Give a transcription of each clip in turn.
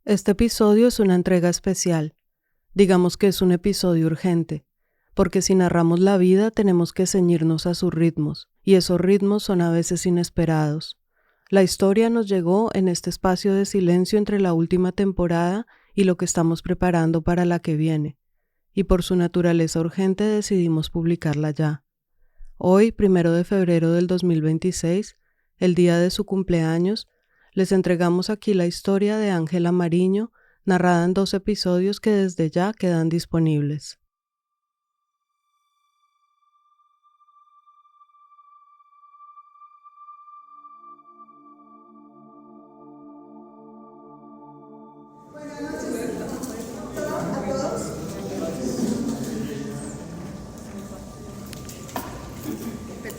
Este episodio es una entrega especial. Digamos que es un episodio urgente, porque si narramos la vida tenemos que ceñirnos a sus ritmos, y esos ritmos son a veces inesperados. La historia nos llegó en este espacio de silencio entre la última temporada y lo que estamos preparando para la que viene, y por su naturaleza urgente decidimos publicarla ya. Hoy, 1 de febrero del 2026, el día de su cumpleaños, les entregamos aquí la historia de Ángela Mariño, narrada en 2 episodios que desde ya quedan disponibles. Buenas noches a todos.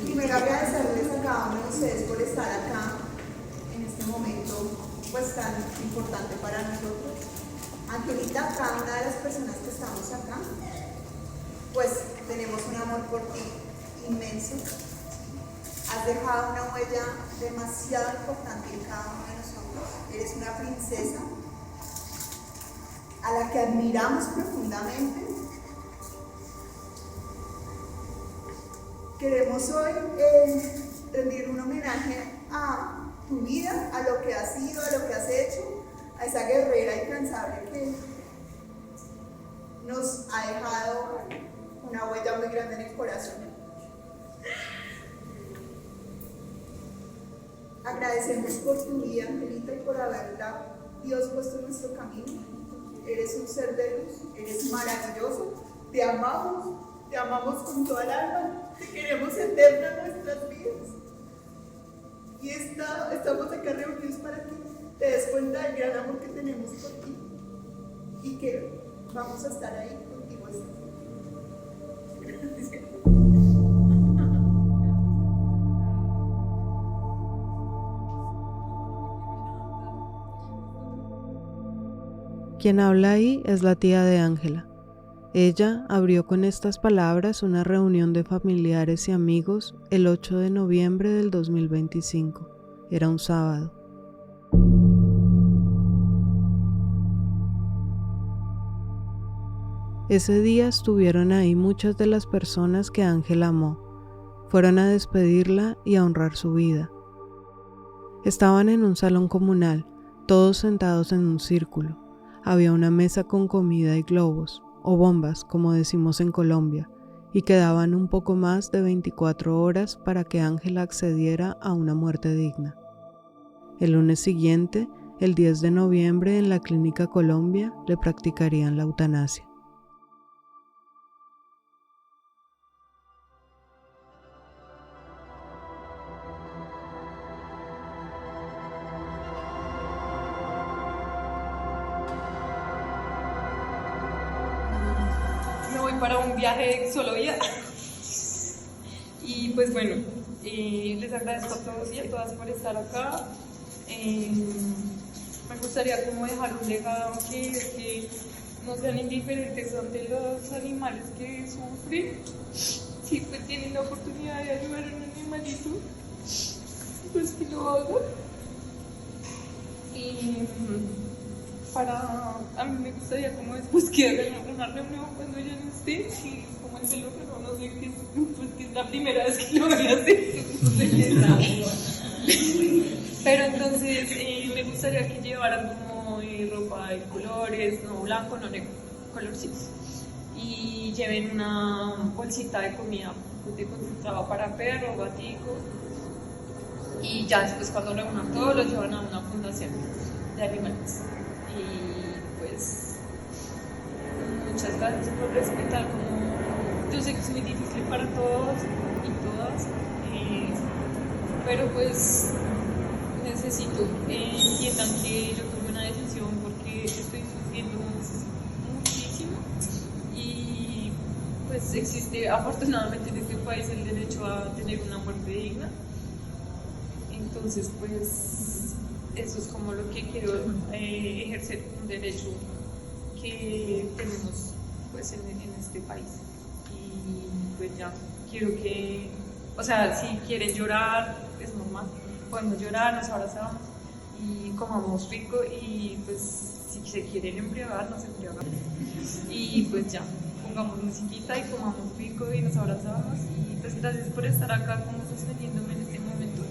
Primero agradecerles a cada uno de ustedes por estar acá en este momento pues tan importante para nosotros. Angelita, cada una de las personas que estamos acá, pues tenemos un amor por ti inmenso. Has dejado una huella demasiado importante en cada uno de nosotros. Eres una princesa a la que admiramos profundamente. Queremos hoy rendir un homenaje a tu vida, a lo que has sido, a lo que has hecho, a esa guerrera incansable que nos ha dejado una huella muy grande en el corazón. Agradecemos por tu vida, Angelita, y por haberla Dios puesto en nuestro camino. Eres un ser de luz, eres maravilloso, te amamos con toda el alma, te queremos eterna en nuestras vidas. Y estamos acá reunidos para que te des cuenta del gran amor que tenemos por ti y que vamos a estar ahí contigo siempre. Quien habla ahí es la tía de Ángela. Ella abrió con estas palabras una reunión de familiares y amigos el 8 de noviembre del 2025. Era un sábado. Ese día estuvieron ahí muchas de las personas que Ángela amó. Fueron a despedirla y a honrar su vida. Estaban en un salón comunal, todos sentados en un círculo. Había una mesa con comida y globos, o bombas, como decimos en Colombia, y quedaban un poco más de 24 horas para que Ángela accediera a una muerte digna. El lunes siguiente, el 10 de noviembre, en la Clínica Colombia, le practicarían la eutanasia. Me voy para un viaje de solo vida. Y pues bueno, les agradezco a todos y a todas por estar acá. Me gustaría como dejar un legado que no sean indiferentes ante los animales que sufren. Si pues tienen la oportunidad de ayudar a un animalito, pues que lo hagan. Y a mí me gustaría como después que hagan una reunión cuando ya no esté, y como el teléfono, no sé, que es la primera vez que lo voy a hacer. Pero entonces me gustaría que llevaran como ropa de colores, no blanco, no negro, colorcitos. Y lleven una bolsita de comida de concentrado para perro, gatico. Y ya después cuando reúnan todo lo llevan a una fundación de animales. Y pues muchas gracias por respetar, como yo sé que es muy difícil para todos y todas, pero pues necesito entiendan que yo tomé una decisión porque estoy sufriendo muchísimo y pues existe afortunadamente en este país el derecho a tener una muerte digna. Entonces pues eso es como lo que quiero ejercer, un derecho que tenemos pues en este país. Y pues ya quiero que, o sea, si quieren llorar es normal, podemos llorar, nos abrazamos y comamos rico y pues si se quieren embriagar, nos embriagamos. Y pues ya, pongamos musiquita y comamos rico y nos abrazamos. Y pues gracias por estar acá como sosteniéndome en este momento.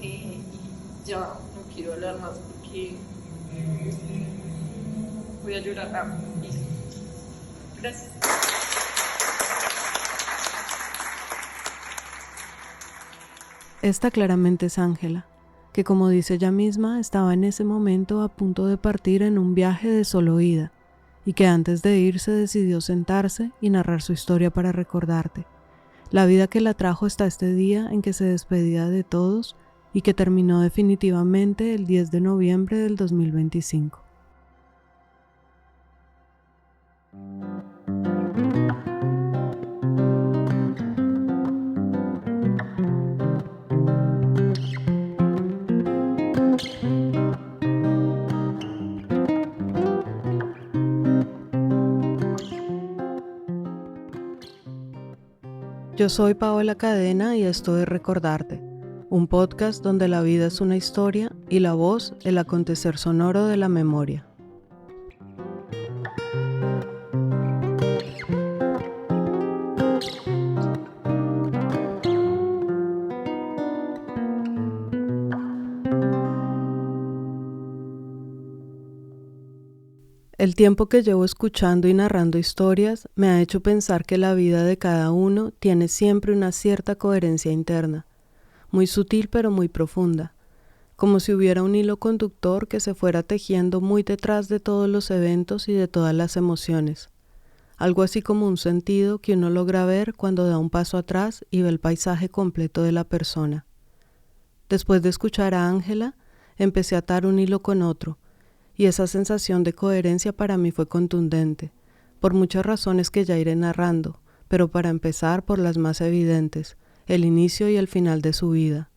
Y ya no quiero hablar más porque voy a llorar. Listo. Gracias. Esta claramente es Ángela, que como dice ella misma, estaba en ese momento a punto de partir en un viaje de solo ida, y que antes de irse decidió sentarse y narrar su historia para recordarte, la vida que la trajo hasta este día en que se despedía de todos y que terminó definitivamente el 10 de noviembre del 2025. Yo soy Paola Cadena y esto es Recordarte, un podcast donde la vida es una historia y la voz el acontecer sonoro de la memoria. El tiempo que llevo escuchando y narrando historias me ha hecho pensar que la vida de cada uno tiene siempre una cierta coherencia interna, muy sutil pero muy profunda, como si hubiera un hilo conductor que se fuera tejiendo muy detrás de todos los eventos y de todas las emociones, algo así como un sentido que uno logra ver cuando da un paso atrás y ve el paisaje completo de la persona. Después de escuchar a Ángela, empecé a atar un hilo con otro, y esa sensación de coherencia para mí fue contundente, por muchas razones que ya iré narrando, pero para empezar por las más evidentes, el inicio y el final de su vida.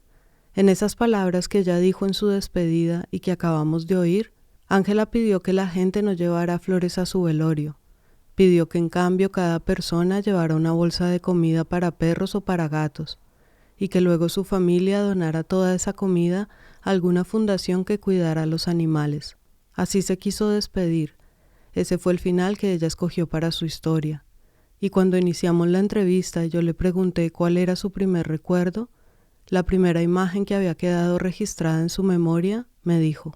En esas palabras que ella dijo en su despedida y que acabamos de oír, Ángela pidió que la gente no llevara flores a su velorio. Pidió que en cambio cada persona llevara una bolsa de comida para perros o para gatos, y que luego su familia donara toda esa comida a alguna fundación que cuidara a los animales. Así se quiso despedir. Ese fue el final que ella escogió para su historia. Y cuando iniciamos la entrevista y yo le pregunté cuál era su primer recuerdo, la primera imagen que había quedado registrada en su memoria, me dijo: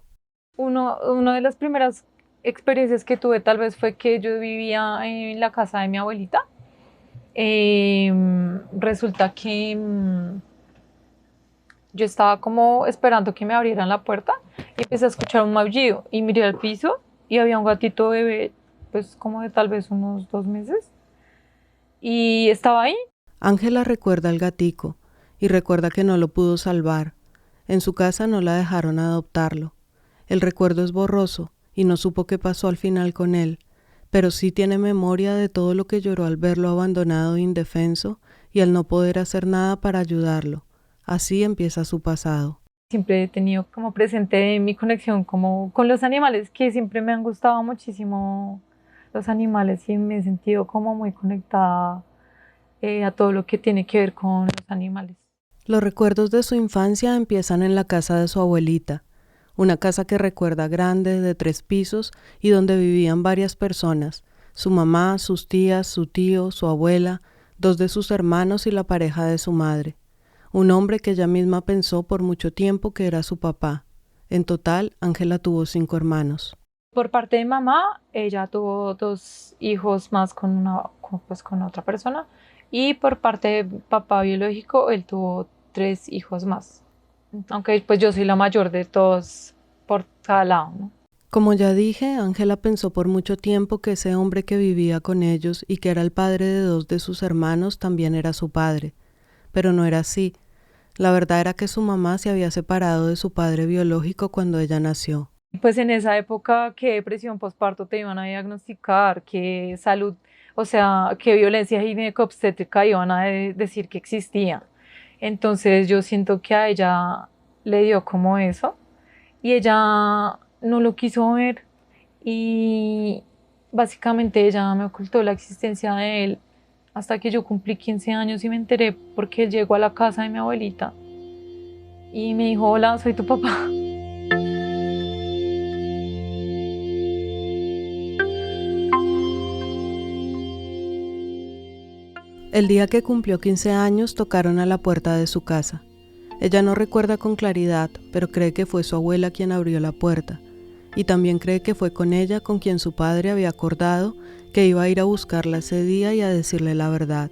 Una de las primeras experiencias que tuve tal vez fue que yo vivía en la casa de mi abuelita. Resulta que yo estaba como esperando que me abrieran la puerta y empecé a escuchar un maullido y miré al piso y había un gatito bebé, pues como de tal vez unos 2 meses, y estaba ahí. Ángela recuerda al gatico y recuerda que no lo pudo salvar. En su casa no la dejaron adoptarlo. El recuerdo es borroso y no supo qué pasó al final con él, pero sí tiene memoria de todo lo que lloró al verlo abandonado e indefenso y al no poder hacer nada para ayudarlo. Así empieza su pasado. Siempre he tenido como presente mi conexión como con los animales, que siempre me han gustado muchísimo los animales y me he sentido como muy conectada a todo lo que tiene que ver con los animales. Los recuerdos de su infancia empiezan en la casa de su abuelita, una casa que recuerda grande, de 3 pisos y donde vivían varias personas, su mamá, sus tías, su tío, su abuela, 2 de sus hermanos y la pareja de su madre. Un hombre que ella misma pensó por mucho tiempo que era su papá. En total, Ángela tuvo 5 hermanos. Por parte de mamá, ella tuvo 2 hijos más con otra persona, y por parte de papá biológico, él tuvo 3 hijos más. Aunque pues yo soy la mayor de todos por cada lado, ¿no? Como ya dije, Ángela pensó por mucho tiempo que ese hombre que vivía con ellos y que era el padre de 2 de sus hermanos también era su padre. Pero no era así. La verdad era que su mamá se había separado de su padre biológico cuando ella nació. Pues en esa época, ¿qué depresión postparto te iban a diagnosticar? ¿Qué salud, o sea, qué violencia ginecobstétrica iban a decir que existía? Entonces yo siento que a ella le dio como eso y ella no lo quiso ver y básicamente ella me ocultó la existencia de él hasta que yo cumplí 15 años y me enteré porque él llegó a la casa de mi abuelita y me dijo: hola, soy tu papá. El día que cumplió 15 años tocaron a la puerta de su casa. Ella no recuerda con claridad, pero cree que fue su abuela quien abrió la puerta, y también cree que fue con ella con quien su padre había acordado que iba a ir a buscarla ese día y a decirle la verdad.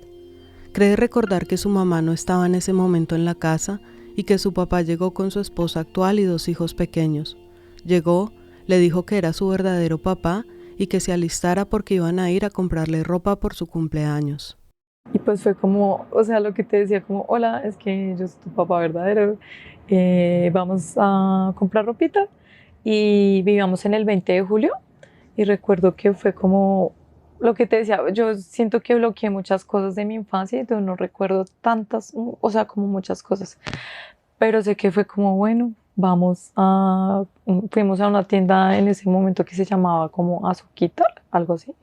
Cree recordar que su mamá no estaba en ese momento en la casa y que su papá llegó con su esposa actual y 2 hijos pequeños. Llegó, le dijo que era su verdadero papá y que se alistara porque iban a ir a comprarle ropa por su cumpleaños. Y pues fue como, o sea, lo que te decía, como, hola, es que yo soy tu papá verdadero, vamos a comprar ropita. Y vivíamos en el 20 de julio y recuerdo que fue como lo que te decía, yo siento que bloqueé muchas cosas de mi infancia y entonces no recuerdo tantas, o sea, como muchas cosas, pero sé que fue como, bueno, fuimos a una tienda en ese momento que se llamaba como Azuquita, algo así,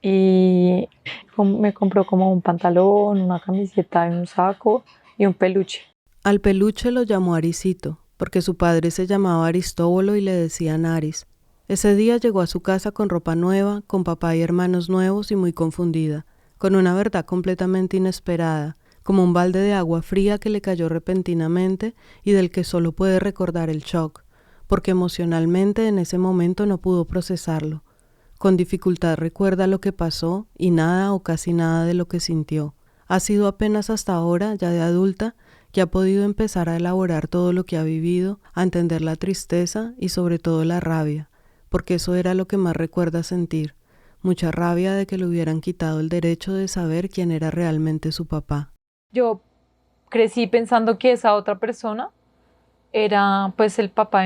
y me compró como un pantalón, una camiseta y un saco y un peluche. Al peluche lo llamó Arisito, porque su padre se llamaba Aristóbulo y le decían Aris. Ese día llegó a su casa con ropa nueva, con papá y hermanos nuevos y muy confundida, con una verdad completamente inesperada, como un balde de agua fría que le cayó repentinamente y del que solo puede recordar el shock, porque emocionalmente en ese momento no pudo procesarlo. Con dificultad recuerda lo que pasó y nada o casi nada de lo que sintió. Ha sido apenas hasta ahora, ya de adulta, que ha podido empezar a elaborar todo lo que ha vivido, a entender la tristeza y sobre todo la rabia, porque eso era lo que más recuerda sentir, mucha rabia de que le hubieran quitado el derecho de saber quién era realmente su papá. Yo crecí pensando que esa otra persona era pues el papá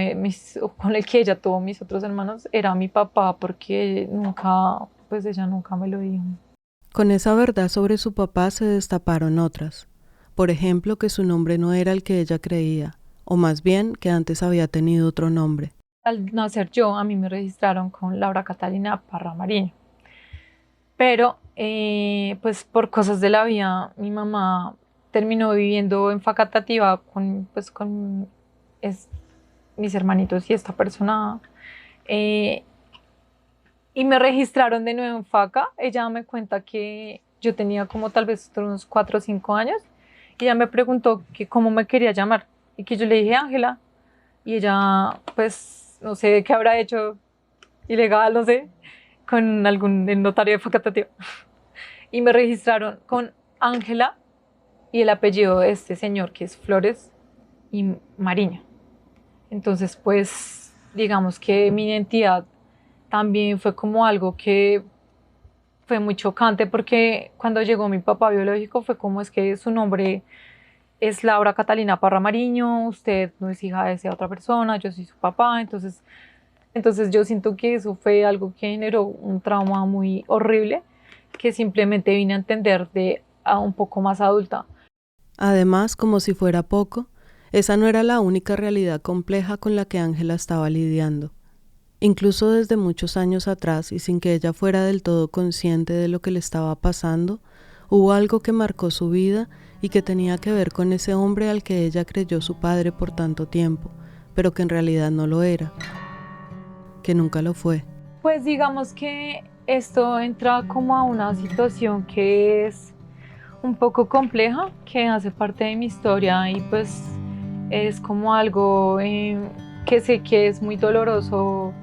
con el que ella tuvo mis otros hermanos, era mi papá porque ella nunca me lo dijo. Con esa verdad sobre su papá se destaparon otras. Por ejemplo, que su nombre no era el que ella creía, o más bien que antes había tenido otro nombre. Al nacer yo, a mí me registraron con Laura Catalina Parra Mariño. Pero, pues por cosas de la vida, mi mamá terminó viviendo en Facatativá con mis hermanitos y esta persona. Y me registraron de nuevo en Faca. Ella me cuenta que yo tenía como tal vez unos 4 o 5 años. Y ella me preguntó que cómo me quería llamar. Y que yo le dije Ángela. Y ella, pues, no sé qué habrá hecho ilegal, no sé, con el notario de Facatativá. Y me registraron con Ángela y el apellido de este señor, que es Flores y Mariño. Entonces, pues, digamos que mi identidad también fue como algo que fue muy chocante porque cuando llegó mi papá biológico fue como es que su nombre es Laura Catalina Parra Mariño, usted no es hija de esa otra persona, yo soy su papá, entonces yo siento que eso fue algo que generó un trauma muy horrible que simplemente vine a entender a un poco más adulta. Además, como si fuera poco, esa no era la única realidad compleja con la que Ángela estaba lidiando. Incluso desde muchos años atrás y sin que ella fuera del todo consciente de lo que le estaba pasando, hubo algo que marcó su vida y que tenía que ver con ese hombre al que ella creyó su padre por tanto tiempo, pero que en realidad no lo era, que nunca lo fue. Pues digamos que esto entra como a una situación que es un poco compleja, que hace parte de mi historia y pues es como algo que sé que es muy doloroso.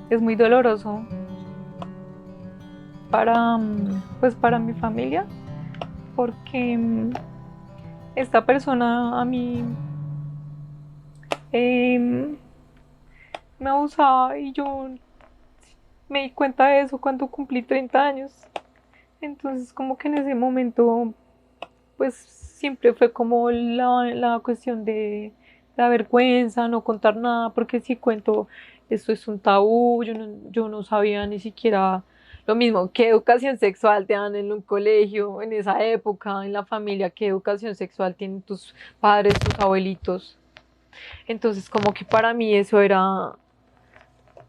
Es muy doloroso para mi familia, porque esta persona a mí me abusaba y yo me di cuenta de eso cuando cumplí 30 años. Entonces como que en ese momento pues siempre fue como la cuestión de la vergüenza, no contar nada, porque si cuento esto es un tabú, yo no sabía ni siquiera lo mismo, qué educación sexual te dan en un colegio, en esa época, en la familia, qué educación sexual tienen tus padres, tus abuelitos. Entonces como que para mí eso era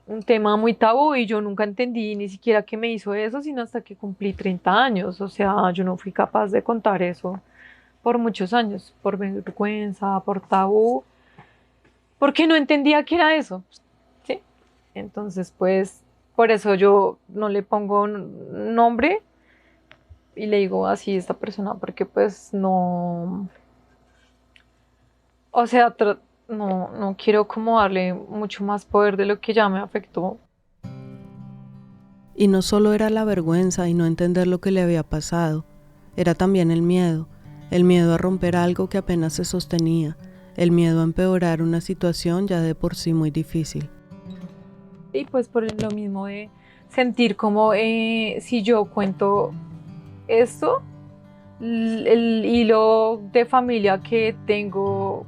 un tema muy tabú y yo nunca entendí ni siquiera qué me hizo eso, sino hasta que cumplí 30 años, o sea, yo no fui capaz de contar eso por muchos años, por vergüenza, por tabú, porque no entendía qué era eso, ¿sí? Entonces, pues, por eso yo no le pongo nombre, y le digo así a esta persona porque pues no, o sea, no quiero como darle mucho más poder de lo que ya me afectó. Y no solo era la vergüenza y no entender lo que le había pasado, era también el miedo a romper algo que apenas se sostenía, el miedo a empeorar una situación ya de por sí muy difícil. Y pues por lo mismo de sentir como si yo cuento esto, el hilo de familia que tengo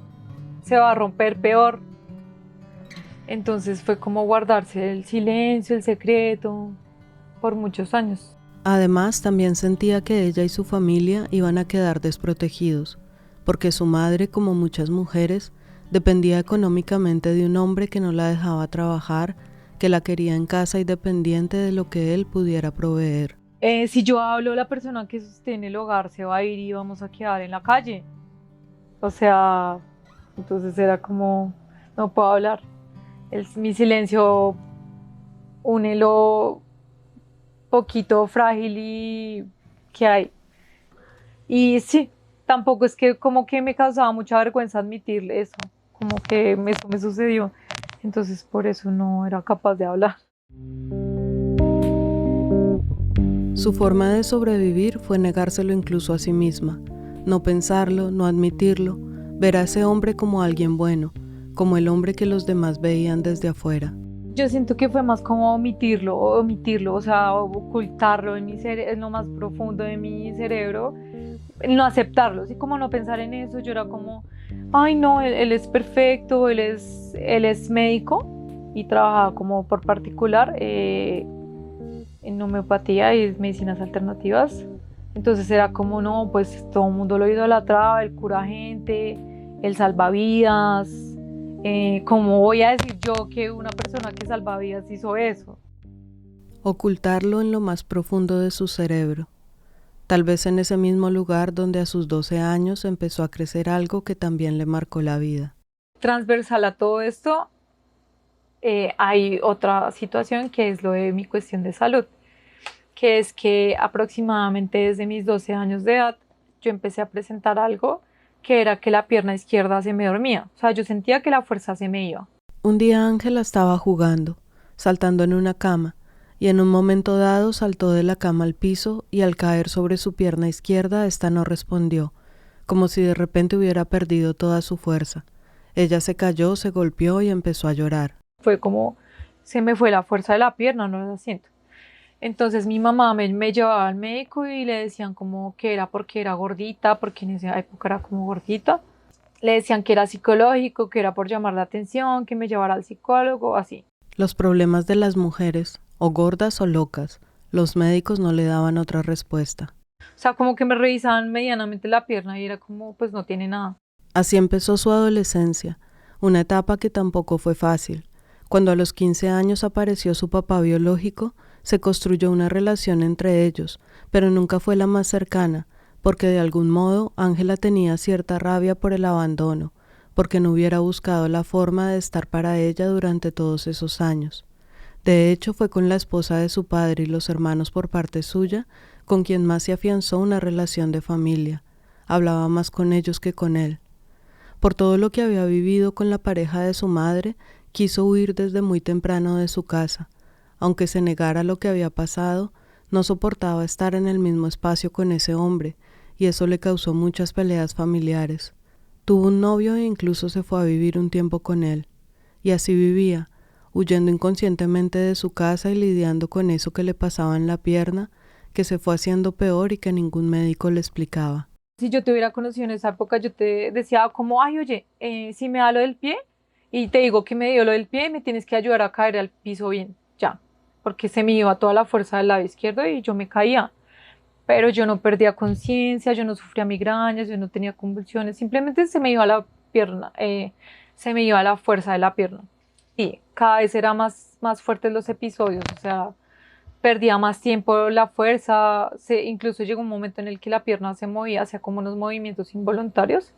se va a romper peor. Entonces fue como guardarse el silencio, el secreto, por muchos años. Además, también sentía que ella y su familia iban a quedar desprotegidos, porque su madre, como muchas mujeres, dependía económicamente de un hombre que no la dejaba trabajar, que la quería en casa y dependiente de lo que él pudiera proveer. Si yo hablo, la persona que sostiene el hogar se va a ir y vamos a quedar en la calle. O sea, entonces era como, no puedo hablar. Mi silencio, une lo poquito frágil y que hay. Y sí, tampoco es que como que me causaba mucha vergüenza admitirle eso, como que eso me sucedió. Entonces por eso no era capaz de hablar. Su forma de sobrevivir fue negárselo incluso a sí misma, no pensarlo, no admitirlo, ver a ese hombre como alguien bueno, como el hombre que los demás veían desde afuera. Yo siento que fue más como omitirlo, o sea, ocultarlo en lo más profundo de mi cerebro, no aceptarlo, así como no pensar en eso. Yo era como, ay no, él es perfecto, él es médico y trabaja como por particular en homeopatía y medicinas alternativas. Entonces era como, no, pues todo el mundo lo idolatraba, él cura gente, él salva vidas. ¿Cómo voy a decir yo que una persona que salva vidas hizo eso? Ocultarlo en lo más profundo de su cerebro. Tal vez en ese mismo lugar donde a sus 12 años empezó a crecer algo que también le marcó la vida. Transversal a todo esto, hay otra situación que es lo de mi cuestión de salud, que es que aproximadamente desde mis 12 años de edad yo empecé a presentar algo que era que la pierna izquierda se me dormía. O sea, yo sentía que la fuerza se me iba. Un día Ángela estaba jugando, saltando en una cama, y en un momento dado saltó de la cama al piso y al caer sobre su pierna izquierda, esta no respondió, como si de repente hubiera perdido toda su fuerza. Ella se cayó, se golpeó y empezó a llorar. Fue como, se me fue la fuerza de la pierna, no la siento. Entonces mi mamá me llevaba al médico y le decían como que era porque era gordita, porque en esa época era como gordita. Le decían que era psicológico, que era por llamar la atención, que me llevara al psicólogo, así. Los problemas de las mujeres, o gordas o locas, los médicos no le daban otra respuesta. O sea, como que me revisaban medianamente la pierna y era como, pues no tiene nada. Así empezó su adolescencia, una etapa que tampoco fue fácil. Cuando a los 15 años apareció su papá biológico, se construyó una relación entre ellos, pero nunca fue la más cercana, porque de algún modo Ángela tenía cierta rabia por el abandono, porque no hubiera buscado la forma de estar para ella durante todos esos años. De hecho, fue con la esposa de su padre y los hermanos por parte suya, con quien más se afianzó una relación de familia. Hablaba más con ellos que con él. Por todo lo que había vivido con la pareja de su madre, quiso huir desde muy temprano de su casa. Aunque se negara lo que había pasado, no soportaba estar en el mismo espacio con ese hombre, y eso le causó muchas peleas familiares. Tuvo un novio e incluso se fue a vivir un tiempo con él. Y así vivía, huyendo inconscientemente de su casa y lidiando con eso que le pasaba en la pierna, que se fue haciendo peor y que ningún médico le explicaba. Si yo te hubiera conocido en esa época, yo te decía como, ay, oye, si me da lo del pie y te digo que me dio lo del pie, me tienes que ayudar a caer al piso bien, ya, porque se me iba toda la fuerza del lado izquierdo y yo me caía. Pero yo no perdía conciencia, yo no sufría migrañas, yo no tenía convulsiones, simplemente se me iba la pierna, se me iba la fuerza de la pierna. Y cada vez era más fuertes los episodios, o sea, perdía más tiempo la fuerza, incluso llegó un momento en el que la pierna se movía, hacía como unos movimientos involuntarios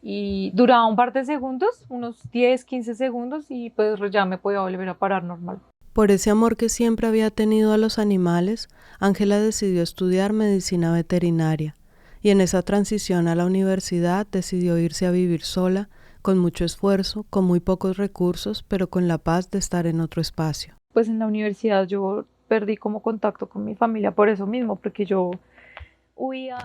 y duraba un par de segundos, unos 10, 15 segundos y pues ya me podía volver a parar normal. Por ese amor que siempre había tenido a los animales, Ángela decidió estudiar medicina veterinaria y en esa transición a la universidad decidió irse a vivir sola, con mucho esfuerzo, con muy pocos recursos, pero con la paz de estar en otro espacio. Pues en la universidad yo perdí como contacto con mi familia por eso mismo, porque yo huía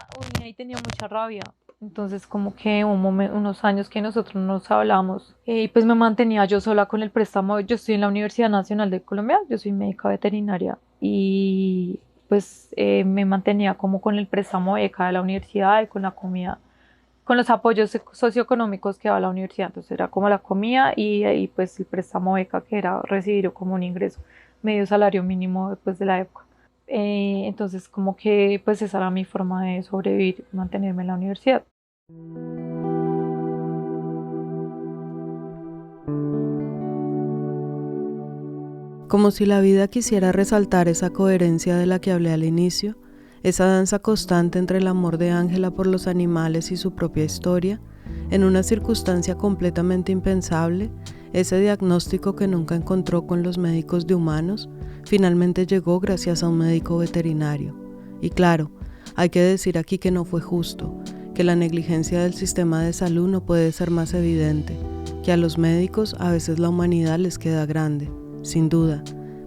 y tenía mucha rabia. Entonces como que unos años que nosotros no nos hablamos y pues me mantenía yo sola con el préstamo. Yo estoy en la Universidad Nacional de Colombia, yo soy médica veterinaria y pues me mantenía como con el préstamo beca de la universidad y con la comida, con los apoyos socioeconómicos que daba la universidad. Entonces era como la comida y pues el préstamo beca que era recibir como un ingreso, medio salario mínimo después de la época. Entonces como que pues esa era mi forma de sobrevivir, mantenerme en la universidad. Como si la vida quisiera resaltar esa coherencia de la que hablé al inicio, esa danza constante entre el amor de Ángela por los animales y su propia historia, en una circunstancia completamente impensable, ese diagnóstico que nunca encontró con los médicos de humanos, finalmente llegó gracias a un médico veterinario. Y claro, hay que decir aquí que no fue justo, que la negligencia del sistema de salud no puede ser más evidente, que a los médicos a veces la humanidad les queda grande, sin duda,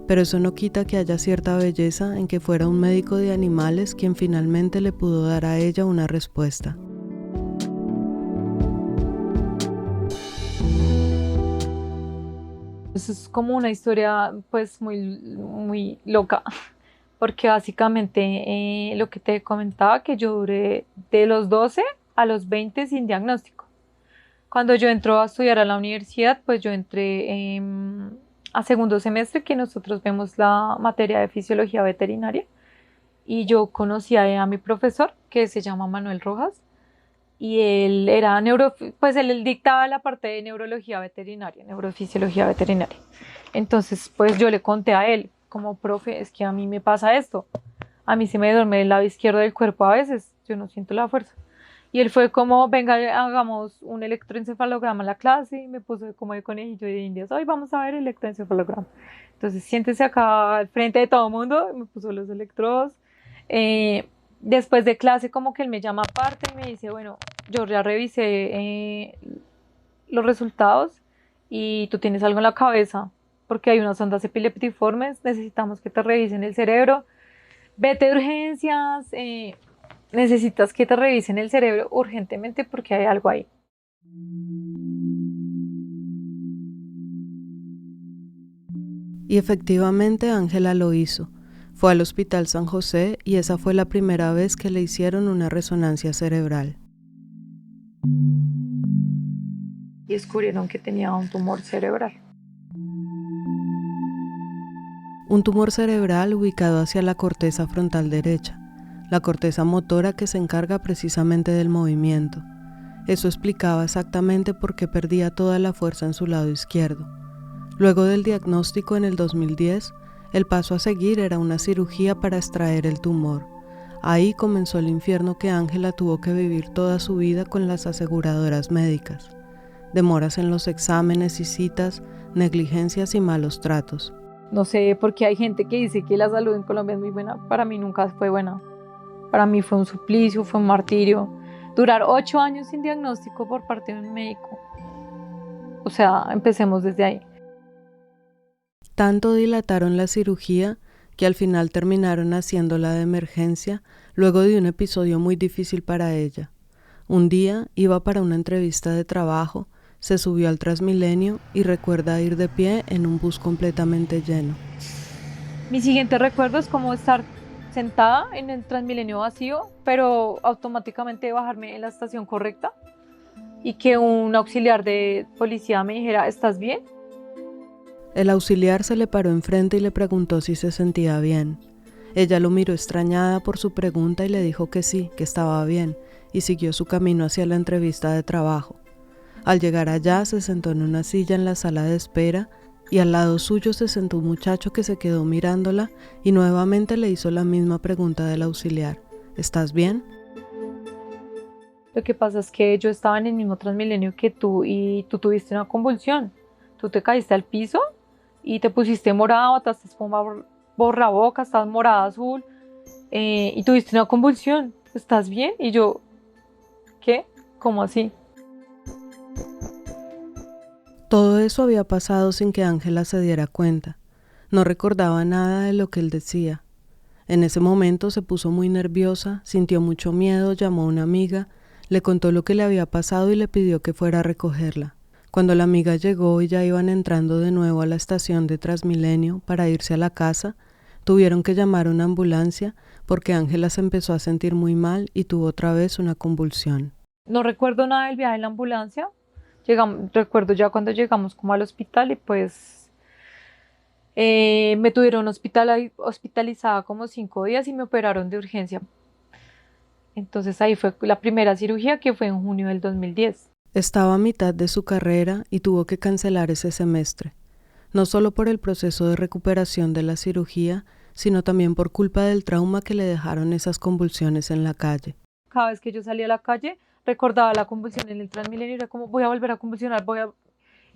pero eso no quita que haya cierta belleza en que fuera un médico de animales quien finalmente le pudo dar a ella una respuesta. Eso es como una historia pues muy loca, porque básicamente lo que te comentaba, que yo duré de los 12 a los 20 sin diagnóstico. Cuando yo entré a estudiar a la universidad, pues yo entré a segundo semestre, que nosotros vemos la materia de fisiología veterinaria, y yo conocí a mi profesor, que se llama Manuel Rojas, y él era pues él dictaba la parte de neurología veterinaria, neurofisiología veterinaria. Entonces, pues yo le conté a él, como profe, es que a mí me pasa esto, a mí se me duerme el lado izquierdo del cuerpo a veces, yo no siento la fuerza. Y él fue como, venga, hagamos un electroencefalograma en la clase, y me puso como de conejillo de indias, hoy vamos a ver electroencefalograma. Entonces, siéntese acá al frente de todo el mundo, me puso los electrodos. Después de clase, como que él me llama aparte y me dice, bueno, yo ya revisé los resultados y tú tienes algo en la cabeza, porque hay unas ondas epileptiformes, necesitamos que te revisen el cerebro, vete de urgencias, necesitas que te revisen el cerebro urgentemente porque hay algo ahí. Y efectivamente Ángela lo hizo. Fue al Hospital San José y esa fue la primera vez que le hicieron una resonancia cerebral. Y descubrieron que tenía un tumor cerebral. Un tumor cerebral ubicado hacia la corteza frontal derecha, la corteza motora que se encarga precisamente del movimiento. Eso explicaba exactamente por qué perdía toda la fuerza en su lado izquierdo. Luego del diagnóstico en el 2010, el paso a seguir era una cirugía para extraer el tumor. Ahí comenzó el infierno que Ángela tuvo que vivir toda su vida con las aseguradoras médicas. Demoras en los exámenes y citas, negligencias y malos tratos. No sé por qué hay gente que dice que la salud en Colombia es muy buena. Para mí nunca fue buena. Para mí fue un suplicio, fue un martirio. Durar 8 años sin diagnóstico por parte de un médico. O sea, empecemos desde ahí. Tanto dilataron la cirugía que al final terminaron haciéndola de emergencia luego de un episodio muy difícil para ella. Un día iba para una entrevista de trabajo, se subió al Transmilenio y recuerda ir de pie en un bus completamente lleno. Mi siguiente recuerdo es como estar sentada en el Transmilenio vacío, pero automáticamente bajarme en la estación correcta y que un auxiliar de policía me dijera, ¿estás bien? El auxiliar se le paró enfrente y le preguntó si se sentía bien. Ella lo miró extrañada por su pregunta y le dijo que sí, que estaba bien, y siguió su camino hacia la entrevista de trabajo. Al llegar allá, se sentó en una silla en la sala de espera y al lado suyo se sentó un muchacho que se quedó mirándola y nuevamente le hizo la misma pregunta del auxiliar. ¿Estás bien? Lo que pasa es que yo estaba en el mismo Transmilenio que tú y tú tuviste una convulsión. Tú te caíste al piso y te pusiste morado, te estás como borraboca, estás morada, azul, y tuviste una convulsión, ¿estás bien? Y yo, ¿qué? ¿Cómo así? Todo eso había pasado sin que Ángela se diera cuenta. No recordaba nada de lo que él decía. En ese momento se puso muy nerviosa, sintió mucho miedo, llamó a una amiga, le contó lo que le había pasado y le pidió que fuera a recogerla. Cuando la amiga llegó y ya iban entrando de nuevo a la estación de Transmilenio para irse a la casa, tuvieron que llamar a una ambulancia porque Ángela se empezó a sentir muy mal y tuvo otra vez una convulsión. No recuerdo nada del viaje en la ambulancia. Recuerdo ya cuando llegamos como al hospital y pues me tuvieron hospitalizada como 5 días y me operaron de urgencia. Entonces ahí fue la primera cirugía, que fue en junio del 2010. Estaba a mitad de su carrera y tuvo que cancelar ese semestre, no solo por el proceso de recuperación de la cirugía, sino también por culpa del trauma que le dejaron esas convulsiones en la calle. Cada vez que yo salía a la calle, recordaba la convulsión en el Transmilenio y era como, voy a volver a convulsionar,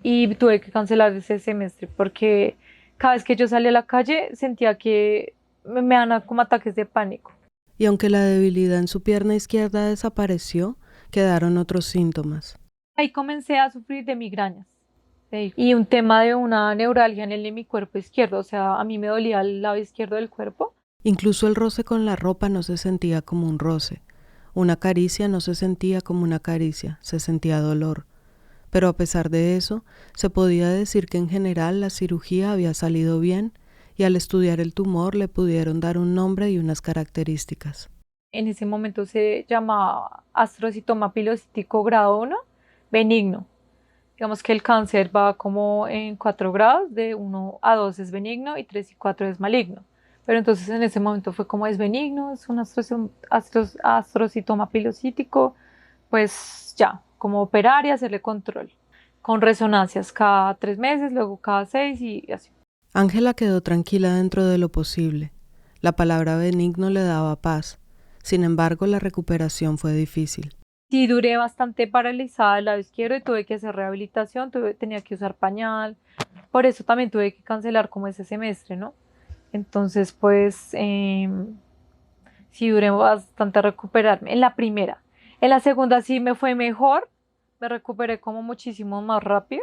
y tuve que cancelar ese semestre porque cada vez que yo salía a la calle sentía que me dan como ataques de pánico. Y aunque la debilidad en su pierna izquierda desapareció, quedaron otros síntomas. Ahí comencé a sufrir de migrañas y un tema de una neuralgia en mi cuerpo izquierdo, o sea, a mí me dolía el lado izquierdo del cuerpo. Incluso el roce con la ropa no se sentía como un roce. Una caricia no se sentía como una caricia, se sentía dolor. Pero a pesar de eso, se podía decir que en general la cirugía había salido bien y al estudiar el tumor le pudieron dar un nombre y unas características. En ese momento se llamaba astrocitoma pilocítico grado 1, benigno. Digamos que el cáncer va como en 4 grados, de 1 a 2 es benigno y 3 y 4 es maligno. Pero entonces en ese momento fue como es benigno, es un astrocitoma pilocítico, pues ya, como operar y hacerle control, con resonancias cada 3 meses, luego cada 6 y así. Ángela quedó tranquila dentro de lo posible. La palabra benigno le daba paz. Sin embargo, la recuperación fue difícil. Sí, duré bastante paralizada del lado izquierdo y tuve que hacer rehabilitación, tenía que usar pañal, por eso también tuve que cancelar como ese semestre, ¿no? Entonces, pues, sí duré bastante a recuperarme. En la primera. En la segunda sí me fue mejor, me recuperé como muchísimo más rápido.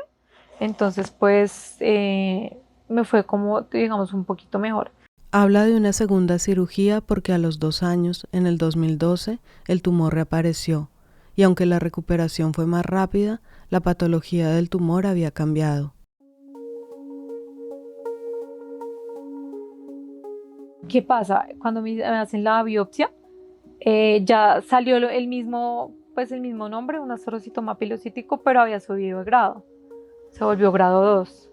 Entonces, pues, me fue como, digamos, un poquito mejor. Habla de una segunda cirugía porque a los 2 años, en el 2012, el tumor reapareció. Y aunque la recuperación fue más rápida, la patología del tumor había cambiado. ¿Qué pasa? Cuando me hacen la biopsia, ya salió el mismo nombre, un astrocitoma pilocítico, pero había subido de grado. Se volvió grado 2.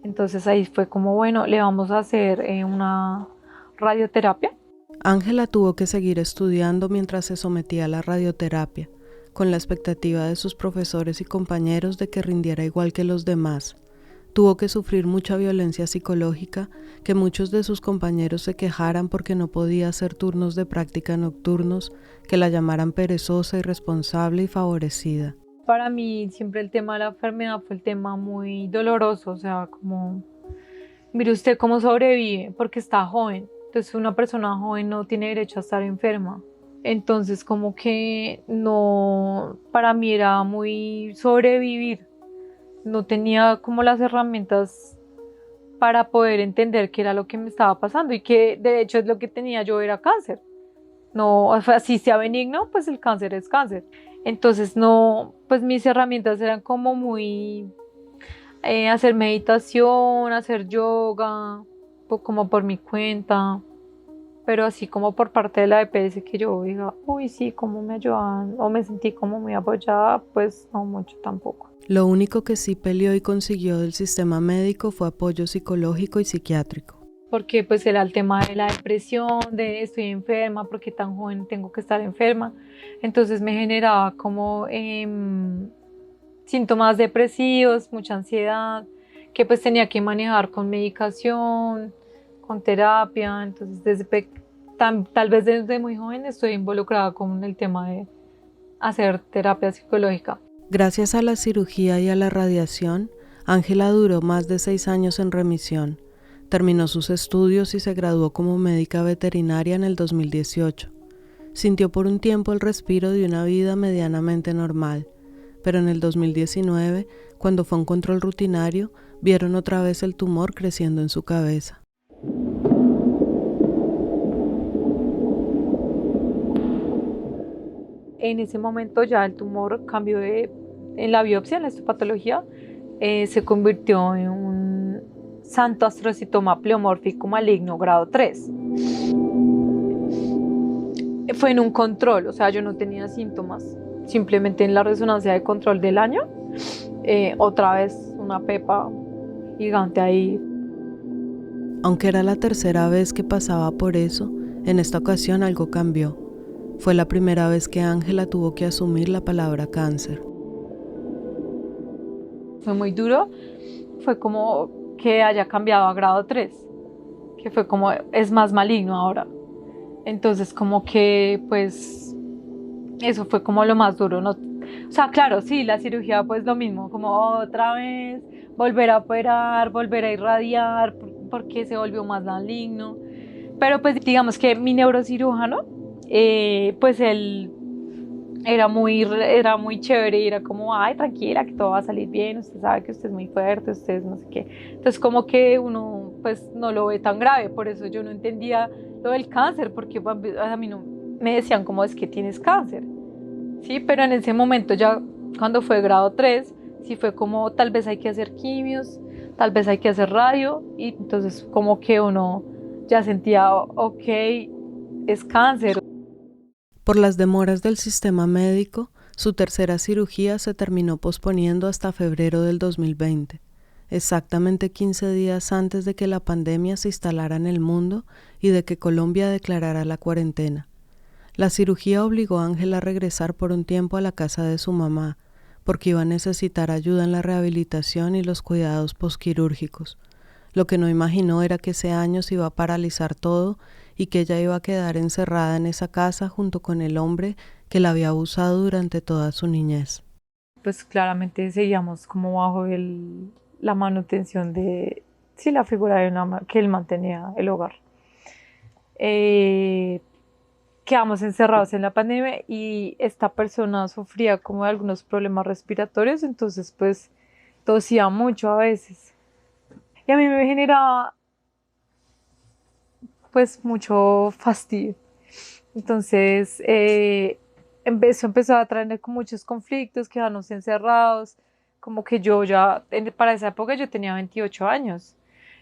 Entonces ahí fue como, bueno, le vamos a hacer una radioterapia. Ángela tuvo que seguir estudiando mientras se sometía a la radioterapia, con la expectativa de sus profesores y compañeros de que rindiera igual que los demás. Tuvo que sufrir mucha violencia psicológica, que muchos de sus compañeros se quejaran porque no podía hacer turnos de práctica nocturnos, que la llamaran perezosa, irresponsable y favorecida. Para mí siempre el tema de la enfermedad fue el tema muy doloroso, o sea, como, mire usted cómo sobrevive, porque está joven. Entonces una persona joven no tiene derecho a estar enferma. Entonces como que no, para mí era muy sobrevivir. No tenía como las herramientas para poder entender qué era lo que me estaba pasando y que de hecho es lo que tenía yo, era cáncer. No, o sea, si sea benigno, pues el cáncer es cáncer. Entonces no, pues mis herramientas eran como muy hacer meditación, hacer yoga, como por mi cuenta, pero así como por parte de la EPS que yo diga, uy sí, cómo me ayudaban o me sentí como muy apoyada, pues no mucho tampoco. Lo único que sí peleó y consiguió del sistema médico fue apoyo psicológico y psiquiátrico. Porque pues era el tema de la depresión, de estoy enferma, porque tan joven tengo que estar enferma. Entonces me generaba como síntomas depresivos, mucha ansiedad, que pues tenía que manejar con medicación, con terapia. Entonces tal vez desde muy joven estoy involucrada con el tema de hacer terapia psicológica. Gracias a la cirugía y a la radiación, Ángela duró más de 6 años en remisión. Terminó sus estudios y se graduó como médica veterinaria en el 2018. Sintió por un tiempo el respiro de una vida medianamente normal, pero en el 2019, cuando fue a un control rutinario, vieron otra vez el tumor creciendo en su cabeza. En ese momento ya el tumor cambió en la biopsia, en la histopatología, se convirtió en un santo astrocitoma pleomórfico maligno grado 3. Fue en un control, o sea, yo no tenía síntomas, simplemente en la resonancia de control del año, otra vez una pepa gigante ahí. Aunque era la tercera vez que pasaba por eso, en esta ocasión algo cambió. Fue la primera vez que Ángela tuvo que asumir la palabra cáncer. Fue muy duro, fue como que haya cambiado a grado 3, que fue como es más maligno ahora. Entonces como que pues eso fue como lo más duro, ¿no? O sea, claro, sí, la cirugía pues lo mismo, como otra vez, volver a operar, volver a irradiar, porque se volvió más maligno. Pero pues digamos que mi neurocirujano, pues él era muy chévere y era como, ay, tranquila, que todo va a salir bien, usted sabe que usted es muy fuerte, usted es no sé qué. Entonces como que uno pues no lo ve tan grave, por eso yo no entendía lo del cáncer, porque a mí no me decían como es que tienes cáncer, ¿sí? Pero en ese momento ya cuando fue grado 3, sí fue como tal vez hay que hacer quimios, tal vez hay que hacer radio, y entonces como que uno ya sentía, ok, es cáncer. Por las demoras del sistema médico, su tercera cirugía se terminó posponiendo hasta febrero del 2020, exactamente 15 días antes de que la pandemia se instalara en el mundo y de que Colombia declarara la cuarentena. La cirugía obligó a Ángela a regresar por un tiempo a la casa de su mamá, porque iba a necesitar ayuda en la rehabilitación y los cuidados posquirúrgicos. Lo que no imaginó era que ese año se iba a paralizar todo y que ella iba a quedar encerrada en esa casa junto con el hombre que la había abusado durante toda su niñez. Pues claramente seguíamos como bajo la manutención de, sí, la figura de que él mantenía el hogar. Quedamos encerrados en la pandemia y esta persona sufría como de algunos problemas respiratorios, entonces pues tosía mucho a veces. Y a mí me generaba pues mucho fastidio. Entonces empezó a traer con muchos conflictos, quedarnos encerrados, como que yo ya, para esa época yo tenía 28 años,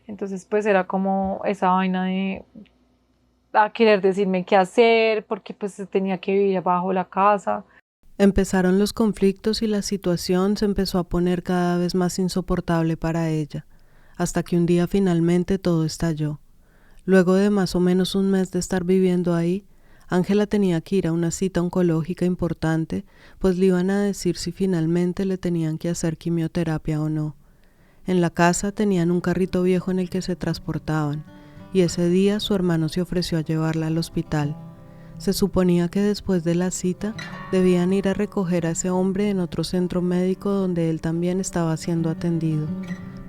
entonces pues era como esa vaina de a querer decirme qué hacer, porque pues tenía que vivir abajo la casa. Empezaron los conflictos y la situación se empezó a poner cada vez más insoportable para ella, hasta que un día finalmente todo estalló. Luego de más o menos un mes de estar viviendo ahí, Ángela tenía que ir a una cita oncológica importante, pues le iban a decir si finalmente le tenían que hacer quimioterapia o no. En la casa tenían un carrito viejo en el que se transportaban, y ese día su hermano se ofreció a llevarla al hospital. Se suponía que después de la cita debían ir a recoger a ese hombre en otro centro médico donde él también estaba siendo atendido,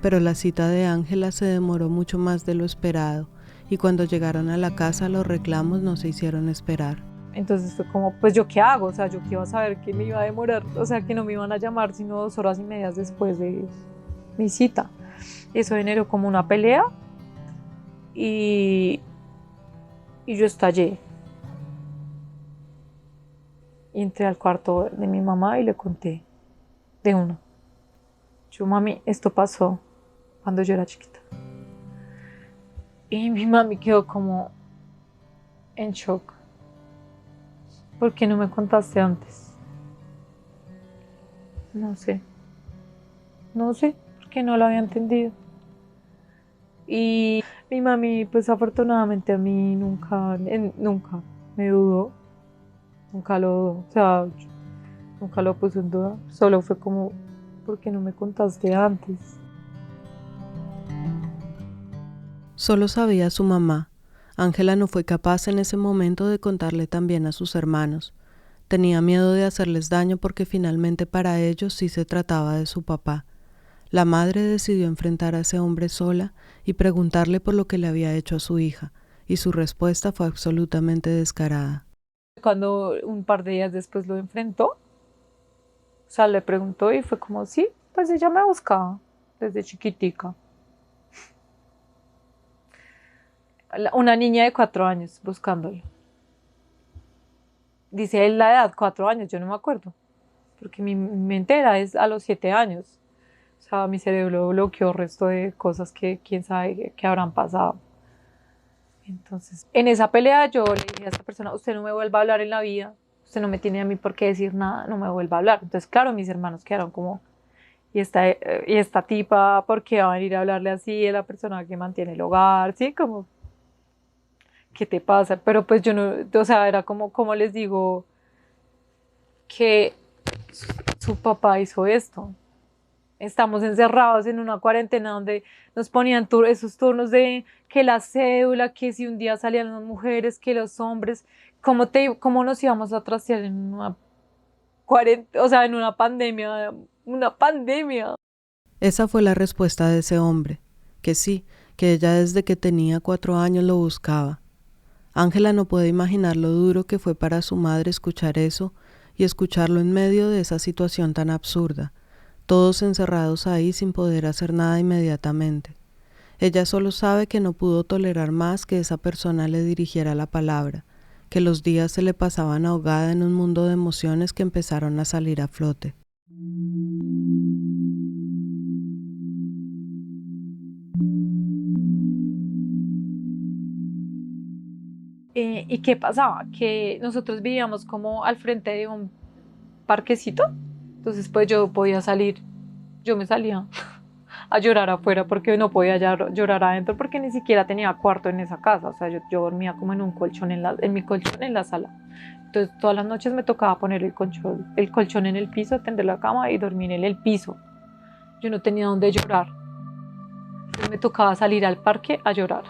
pero la cita de Ángela se demoró mucho más de lo esperado, y cuando llegaron a la casa los reclamos no se hicieron esperar. Entonces fue como, pues yo qué hago, o sea, yo qué iba a saber que me iba a demorar, o sea, que no me iban a llamar sino 2 horas y media después de mi cita. Eso generó como una pelea y yo estallé. Y entré al cuarto de mi mamá y le conté de una. Yo, mami, esto pasó cuando yo era chiquita. Y mi mami quedó como en shock. ¿Por qué no me contaste antes? No sé, porque no lo había entendido. Y mi mami, pues afortunadamente a mí nunca me dudó, nunca lo dudó, o sea, nunca lo puso en duda. Solo fue como, ¿por qué no me contaste antes? Solo sabía su mamá. Ángela no fue capaz en ese momento de contarle también a sus hermanos. Tenía miedo de hacerles daño porque finalmente para ellos sí se trataba de su papá. La madre decidió enfrentar a ese hombre sola y preguntarle por lo que le había hecho a su hija, y su respuesta fue absolutamente descarada. Cuando un par de días después lo enfrentó, o sea, le preguntó y fue como, sí, pues ella me buscaba desde chiquitica. Una niña de 4 años buscándolo. Dice él la edad, 4 años, yo no me acuerdo, porque mi mente era es a los 7 años. O sea, mi cerebro bloqueó el resto de cosas que quién sabe que habrán pasado. Entonces, en esa pelea yo le dije a esta persona, usted no me vuelva a hablar en la vida, usted no me tiene a mí por qué decir nada, no me vuelva a hablar. Entonces, claro, mis hermanos quedaron como, y esta tipa, ¿por qué va a venir a hablarle así? Es la persona que mantiene el hogar, ¿sí? Como, ¿qué te pasa? Pero pues yo no, o sea, era como les digo, que su papá hizo esto. Estamos encerrados en una cuarentena donde nos ponían esos turnos de que la cédula, que si un día salían las mujeres, que los hombres, ¿cómo nos íbamos a trastear en una o sea, en una pandemia? Esa fue la respuesta de ese hombre, que sí, que ella desde que tenía 4 años lo buscaba. Ángela no puede imaginar lo duro que fue para su madre escuchar eso y escucharlo en medio de esa situación tan absurda, todos encerrados ahí sin poder hacer nada inmediatamente. Ella solo sabe que no pudo tolerar más que esa persona le dirigiera la palabra, que los días se le pasaban ahogada en un mundo de emociones que empezaron a salir a flote. ¿Y qué pasaba? Que nosotros vivíamos como al frente de un parquecito, entonces pues yo me salía a llorar afuera porque no podía llorar adentro porque ni siquiera tenía cuarto en esa casa, o sea, yo dormía como en un colchón, en mi colchón en la sala. Entonces todas las noches me tocaba poner el colchón en el piso, tender la cama y dormir en el piso. Yo no tenía dónde llorar. Entonces me tocaba salir al parque a llorar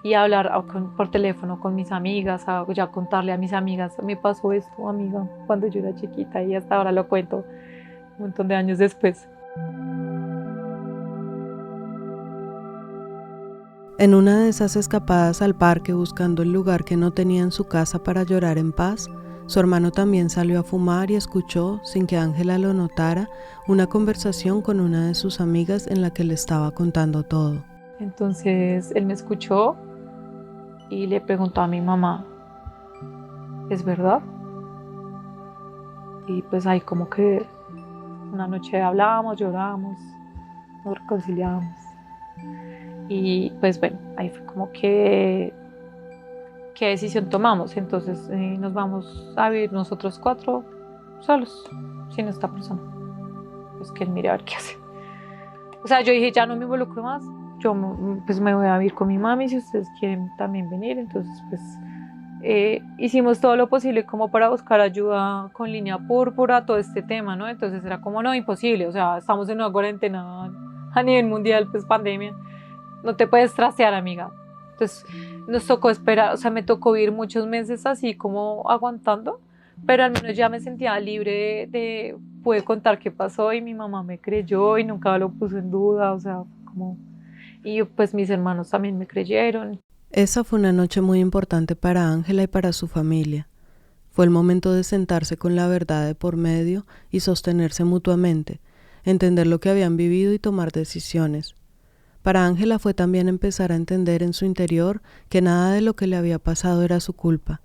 y hablar por teléfono con mis amigas, ya contarle a mis amigas, me pasó esto, amiga, cuando yo era chiquita, y hasta ahora lo cuento un montón de años después. En una de esas escapadas al parque buscando el lugar que no tenía en su casa para llorar en paz, su hermano también salió a fumar y escuchó, sin que Ángela lo notara, una conversación con una de sus amigas en la que le estaba contando todo. Entonces él me escuchó y le preguntó a mi mamá, ¿es verdad? Y pues ahí como que una noche hablábamos, llorábamos, nos reconciliábamos. Y pues bueno, ahí fue como que qué decisión tomamos. Entonces nos vamos a vivir nosotros 4 solos, sin esta persona. Pues que él mire a ver qué hace. O sea, yo dije, ya no me involucro más. Yo pues me voy a vivir con mi mami si ustedes quieren también venir. Entonces pues hicimos todo lo posible como para buscar ayuda con Línea Púrpura, todo este tema, ¿no? Entonces era como, no, imposible. O sea, estamos en una cuarentena a nivel mundial, pues pandemia. No te puedes trastear, amiga. Entonces nos tocó esperar, o sea, me tocó vivir muchos meses así como aguantando, pero al menos ya me sentía libre pude contar qué pasó y mi mamá me creyó y nunca lo puso en duda, o sea, como, y pues mis hermanos también me creyeron. Esa fue una noche muy importante para Ángela y para su familia. Fue el momento de sentarse con la verdad de por medio y sostenerse mutuamente, entender lo que habían vivido y tomar decisiones. Para Ángela fue también empezar a entender en su interior que nada de lo que le había pasado era su culpa,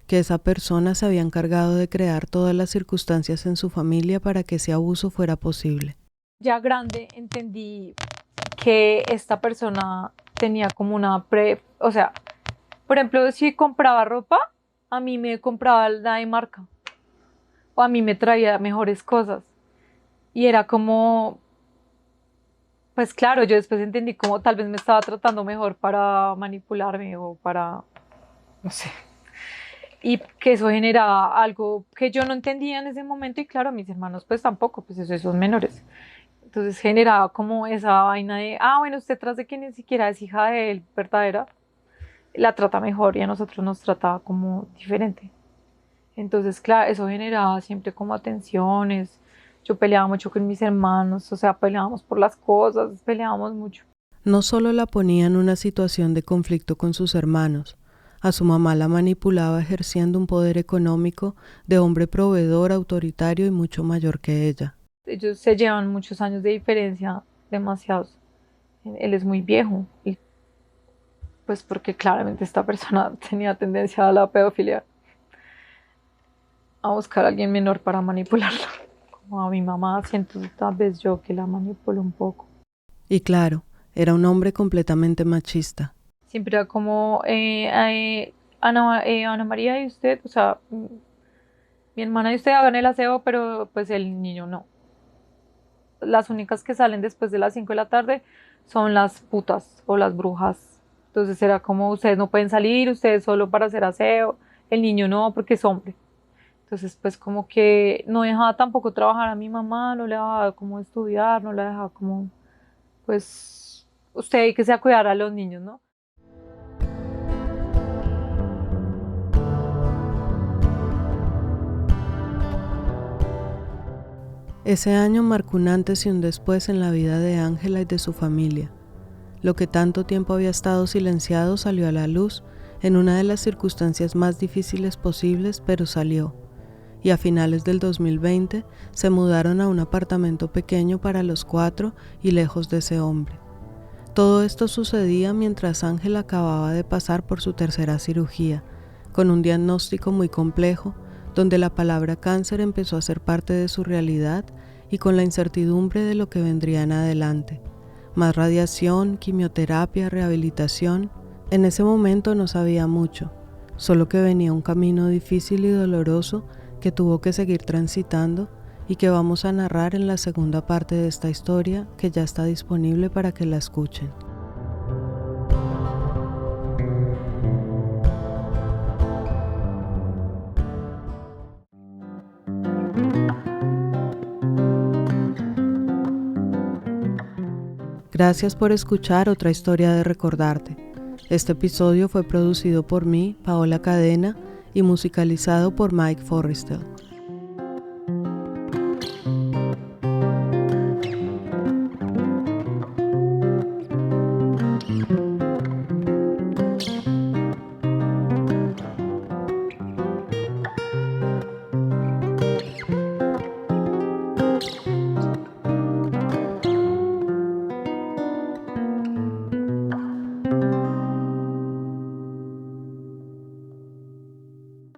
que esa persona se había encargado de crear todas las circunstancias en su familia para que ese abuso fuera posible. Ya grande entendí que esta persona tenía como o sea, por ejemplo, si compraba ropa, a mí me compraba la de marca o a mí me traía mejores cosas y era como, pues claro, yo después entendí como tal vez me estaba tratando mejor para manipularme o para, no sé, y que eso generaba algo que yo no entendía en ese momento y claro, mis hermanos pues tampoco, pues esos son menores. Entonces generaba como esa vaina de, bueno, usted tras de que ni siquiera es hija de él verdadera, la trata mejor y a nosotros nos trataba como diferente. Entonces, claro, eso generaba siempre como atenciones. Yo peleaba mucho con mis hermanos, o sea, peleábamos por las cosas, peleábamos mucho. No solo la ponía en una situación de conflicto con sus hermanos, a su mamá la manipulaba ejerciendo un poder económico de hombre proveedor, autoritario y mucho mayor que ella. Ellos se llevan muchos años de diferencia, demasiados. Él es muy viejo y pues porque claramente esta persona tenía tendencia a la pedofilia, a buscar a alguien menor para manipularlo. Como a mi mamá, siento tal vez yo que la manipulo un poco. Y claro, era un hombre completamente machista. Siempre era como, Ana María y usted, o sea, mi hermana y usted hagan el aseo, pero pues el niño no. Las únicas que salen después de las 5 de la tarde son las putas o las brujas. Entonces era como, ustedes no pueden salir, ustedes solo para hacer aseo, el niño no, porque es hombre. Entonces pues como que no dejaba tampoco trabajar a mi mamá, no le dejaba como estudiar, no le dejaba como, pues, usted hay que se a cuidar a los niños, ¿no? Ese año marcó un antes y un después en la vida de Ángela y de su familia. Lo que tanto tiempo había estado silenciado salió a la luz en una de las circunstancias más difíciles posibles, pero salió. Y a finales del 2020 se mudaron a un apartamento pequeño para los 4 y lejos de ese hombre. Todo esto sucedía mientras Ángela acababa de pasar por su tercera cirugía, con un diagnóstico muy complejo, donde la palabra cáncer empezó a ser parte de su realidad y con la incertidumbre de lo que vendría en adelante. Más radiación, quimioterapia, rehabilitación. En ese momento no sabía mucho, solo que venía un camino difícil y doloroso que tuvo que seguir transitando y que vamos a narrar en la segunda parte de esta historia, que ya está disponible para que la escuchen. Gracias por escuchar otra historia de Recordarte. Este episodio fue producido por mí, Paola Cadena, y musicalizado por Mike Forrestel.